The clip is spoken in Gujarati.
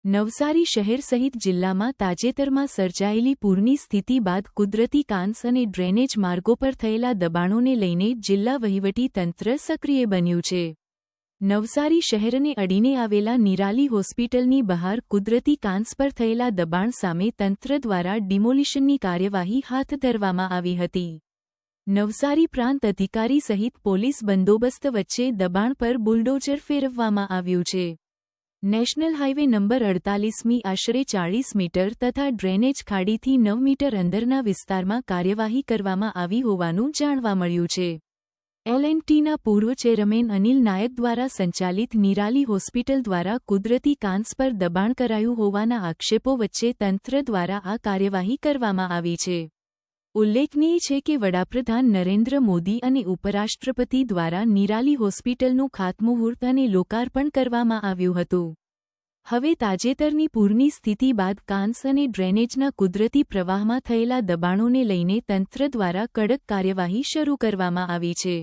નવસારી શહેર સહિત જિલ્લામાં તાજેતરમાં સર્જાયેલી પૂરની સ્થિતિ બાદ કુદરતી કાંસ અને ડ્રેનેજ માર્ગો પર થયેલા દબાણોને લઈને જિલ્લા વહીવટી તંત્ર સક્રિય બન્યું છે. નવસારી શહેરને અડીને આવેલા નિરાલી હોસ્પિટલની બહાર કુદરતી કાંસ પર થયેલા દબાણ સામે તંત્ર દ્વારા ડિમોલિશનની કાર્યવાહી હાથ ધરવામાં આવી હતી. નવસારી પ્રાંત અધિકારી સહિત પોલીસ બંદોબસ્ત વચ્ચે દબાણ પર બુલડોઝર ફેરવવામાં આવ્યું છે. નેશનલ હાઇવે નંબર 48મી આશરે 40 મીટર તથા ડ્રેનેજ ખાડીથી 9 મીટર અંદરના વિસ્તારમાં કાર્યવાહી કરવામાં આવી હોવાનું જાણવા મળ્યું છે. L&Tના પૂર્વ ચેરમેન અનિલ નાયક દ્વારા સંચાલિત નિરાલી હોસ્પિટલ દ્વારા કુદરતી કાંસ પર દબાણ કરાયું હોવાના આક્ષેપો વચ્ચે તંત્ર દ્વારા આ કાર્યવાહી કરવામાં આવી છે. ઉલ્લેખનીય છે કે વડાપ્રધાન નરેન્દ્ર મોદી અને ઉપરાષ્ટ્રપતિ દ્વારા નિરાલી હોસ્પિટલનું ખાતમુહૂર્ત અને લોકાર્પણ કરવામાં આવ્યું હતું. હવે તાજેતરની પૂરની સ્થિતિ બાદ કાંસ અને ડ્રેનેજના કુદરતી પ્રવાહમાં થયેલા દબાણોને લઈને તંત્ર દ્વારા કડક કાર્યવાહી શરૂ કરવામાં આવી છે.